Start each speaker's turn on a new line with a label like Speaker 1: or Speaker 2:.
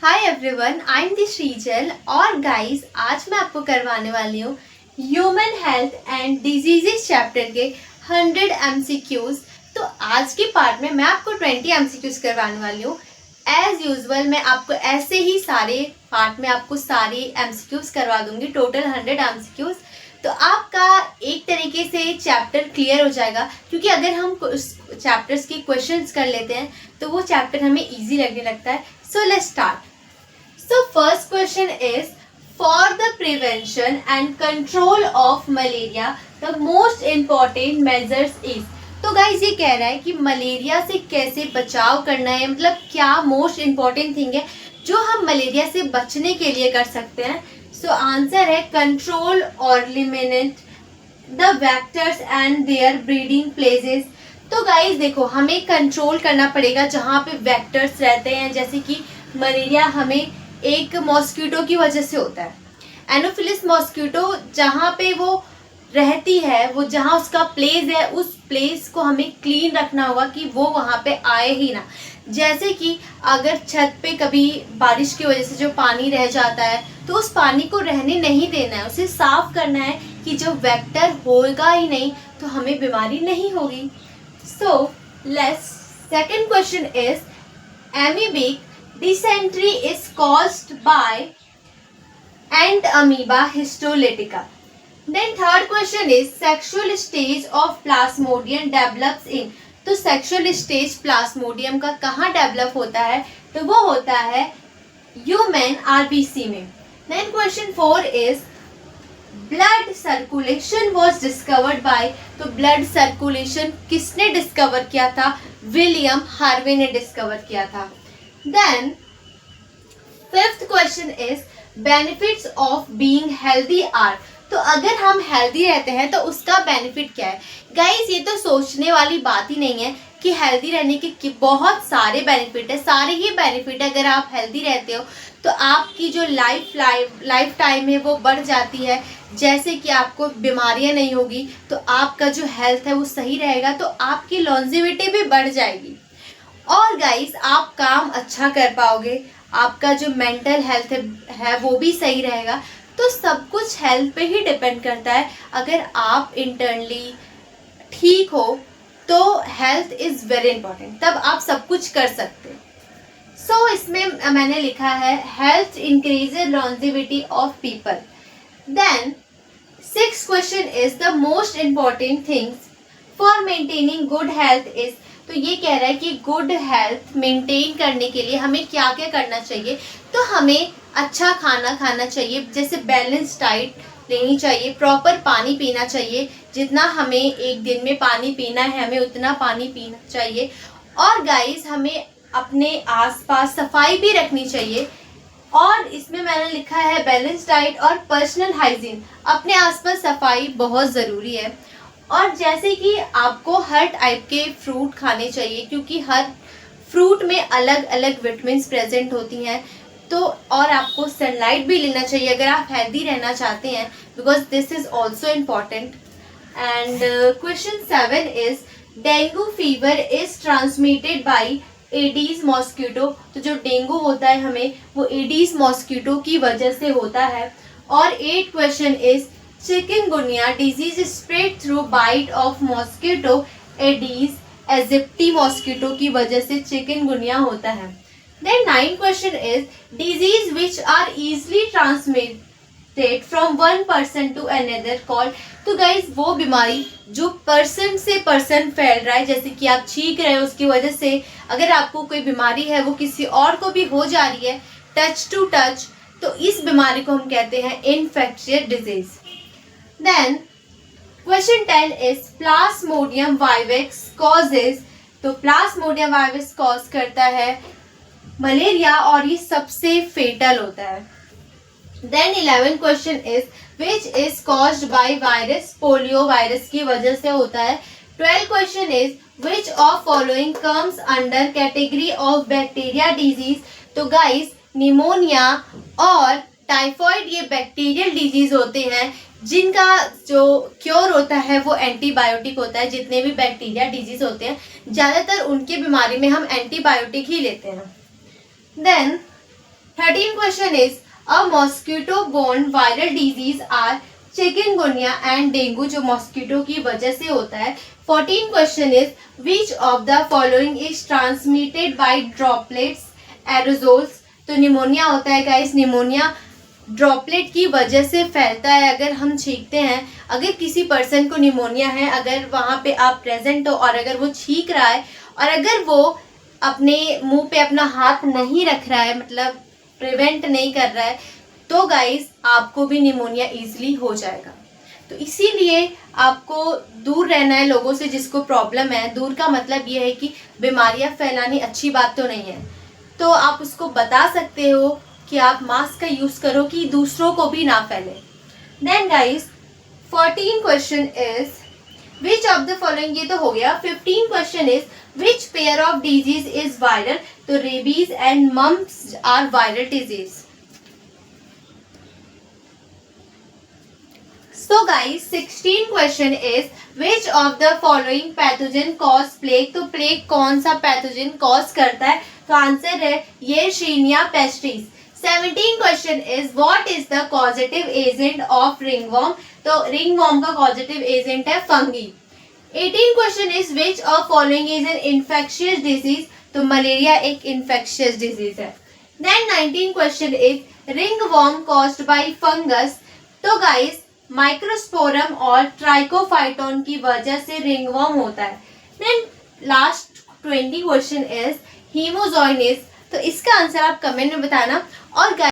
Speaker 1: Hi everyone, I am the Shrijal और guys आज मैं आपको करवाने वाली हूँ human health and diseases chapter के 100 एमसीक्यूज। तो आज के पार्ट में मैं आपको 20 एमसीक्यूज करवाने वाली हूँ। एज यूजुअल मैं आपको ऐसे ही सारे पार्ट में आपको सारे एमसीक्यूज करवा दूंगी, टोटल 100 एमसीक्यूज। तो आपका एक तरीके से चैप्टर क्लियर हो जाएगा, क्योंकि अगर हम चैप्टर्स के क्वेश्चंस कर लेते हैं तो वो चैप्टर हमें इजी लगने लगता है। So let's start. So first question is, for the prevention and control of malaria, the most important measures is। तो गाइज ये कह रहा है कि मलेरिया से कैसे बचाव करना है, मतलब क्या मोस्ट इम्पॉर्टेंट थिंग है जो हम मलेरिया से बचने के लिए कर सकते हैं। सो आंसर है कंट्रोल और eliminate the vectors and their breeding places. तो गाइज देखो, हमें कंट्रोल करना पड़ेगा जहाँ पे वेक्टर्स रहते हैं, जैसे कि मलेरिया हमें एक मॉस्किटो की वजह से होता है। एनोफिलिस मॉस्किटो जहाँ पे वो रहती है, वो जहाँ उसका प्लेस है, उस प्लेस को हमें क्लीन रखना होगा कि वो वहाँ पे आए ही ना। जैसे कि अगर छत पे कभी बारिश की वजह से जो पानी रह जाता है तो उस पानी को रहने नहीं देना है, उसे साफ करना है कि जब वेक्टर होगा ही नहीं तो हमें बीमारी नहीं होगी। So let's second question is, amoebic dysentery is caused by ant amoeba histolytica. Then third question is, sexual stage of plasmodium develops in। तो sexual stage plasmodium का कहाँ डेवलप होता है, तो वो होता है ह्यूमन आरबीसी में। Then question 4 is, blood circulation was discovered by। तो blood circulation किसने डिस्कवर किया था? विलियम हार्वे ने डिस्कवर किया था। Then fifth question is, benefits of being healthy are। तो अगर हम हेल्दी रहते हैं तो उसका बेनिफिट क्या है? गाइस ये तो सोचने वाली बात ही नहीं है कि हेल्दी रहने के बहुत सारे बेनिफिट है। सारे ही बेनिफिट है। अगर आप हेल्दी रहते हो तो आपकी जो लाइफ टाइम है वो बढ़ जाती है। जैसे कि आपको बीमारियां नहीं होगी, तो आपका जो हेल्थ है वो सही रहेगा, तो आपकी लॉन्जेविटी भी बढ़ जाएगी। और गाइस आप काम अच्छा कर पाओगे, आपका जो मेंटल हेल्थ है वो भी सही रहेगा। तो सब कुछ हेल्थ पे ही डिपेंड करता है। अगर आप इंटरनली ठीक हो तो हेल्थ इज़ वेरी इंपॉर्टेंट, तब आप सब कुछ कर सकते हैं। सो इसमें मैंने लिखा है health increases longevity of people. Then sixth question is, the most important things for maintaining good health is. तो ये कह रहा है कि गुड हेल्थ मेंटेन करने के लिए हमें क्या क्या करना चाहिए। तो हमें अच्छा खाना खाना चाहिए, जैसे बैलेंस डाइट लेनी चाहिए, प्रॉपर पानी पीना चाहिए। जितना हमें एक दिन में पानी पीना है हमें उतना पानी पीना चाहिए। और गाइस हमें अपने आसपास सफाई भी रखनी चाहिए। और इसमें मैंने लिखा है बैलेंस डाइट और पर्सनल हाइजीन। अपने आसपास सफाई बहुत ज़रूरी है। और जैसे कि आपको हर टाइप के फ्रूट खाने चाहिए, क्योंकि हर फ्रूट में अलग अलग विटामिन्स प्रेजेंट होती हैं। तो और आपको सनलाइट भी लेना चाहिए अगर आप हेल्दी रहना चाहते हैं, because this is also important. And question 7 is, dengue fever is transmitted by aedes mosquito. तो जो डेंगू होता है हमें वो एडीज मॉस्किटो की वजह से होता है। और 8 question is, chikungunya disease spread through bite of mosquito aedes aegypti mosquito की वजह से चिकनगुनिया होता है। Then 9 question is, disease which are easily transmitted from one person to another called. तो गाइज वो बीमारी जो पर्सन से पर्सन फैल रहा है, जैसे कि आप छींक रहे हो उसकी वजह से अगर आपको कोई बीमारी है वो किसी और को भी हो जा रही है, टच टू टच, तो इस बीमारी को हम कहते हैं infectious disease. Then question 10 is, Plasmodium vivax causes। तो Plasmodium vivax cause करता है मलेरिया और ये सबसे फेटल होता है। Then 11 question is, which is caused by virus। Polio virus की वजह से होता है। 12 question is, which of following comes under category of bacteria disease। तो गाइस निमोनिया और टाइफॉइड ये बैक्टीरियल डिजीज होते हैं जिनका जो क्योर होता है वो एंटीबायोटिक होता है। जितने भी बैक्टीरिया डिजीज होते हैं ज़्यादातर उनके बीमारी में हम एंटीबायोटिक ही लेते हैं। Then 13 question is a mosquito borne viral disease are chikungunya and dengue, जो मॉस्किटो की वजह से होता है। 14 question is which of the following is transmitted by droplets aerosols, तो निमोनिया होता है गाइस, निमोनिया ड्रॉपलेट की वजह से फैलता है। अगर हम छींकते हैं, अगर किसी पर्सन को निमोनिया है, अगर वहाँ पे आप प्रेजेंट हो और अगर वो छींक रहा है और अगर वो अपने मुंह पे अपना हाथ नहीं रख रहा है, मतलब प्रिवेंट नहीं कर रहा है, तो गाइस आपको भी निमोनिया इजीली हो जाएगा। तो इसीलिए आपको दूर रहना है लोगों से जिसको प्रॉब्लम है। दूर का मतलब ये है कि बीमारियां फैलानी अच्छी बात तो नहीं है, तो आप उसको बता सकते हो कि आप मास्क का यूज करो कि दूसरों को भी ना फैले। Then guys 14 question is which of the following, ये तो हो गया। 15 question is which pair of disease is viral, तो rabies and mumps are viral disease. So guys 16 question is which of the following pathogen cause plague, तो plague कौन सा pathogen cause करता है, तो आंसर है Yersinia pestis. 17 question is what is the causative agent of ringworm, तो ringworm का causative agent है fungi. 18 question is which of following is an infectious disease, तो मलेरिया एक इन्फेक्शियस डिजीज है। Then 19 question is ringworm caused by fungus, तो guys Microsporum और Trichophyton की वजह से रिंगवॉर्म होता है। देन लास्ट 20 क्वेश्चन इज हीमोजोइनिस, तो इसका आंसर आप कमेंट में बताना। और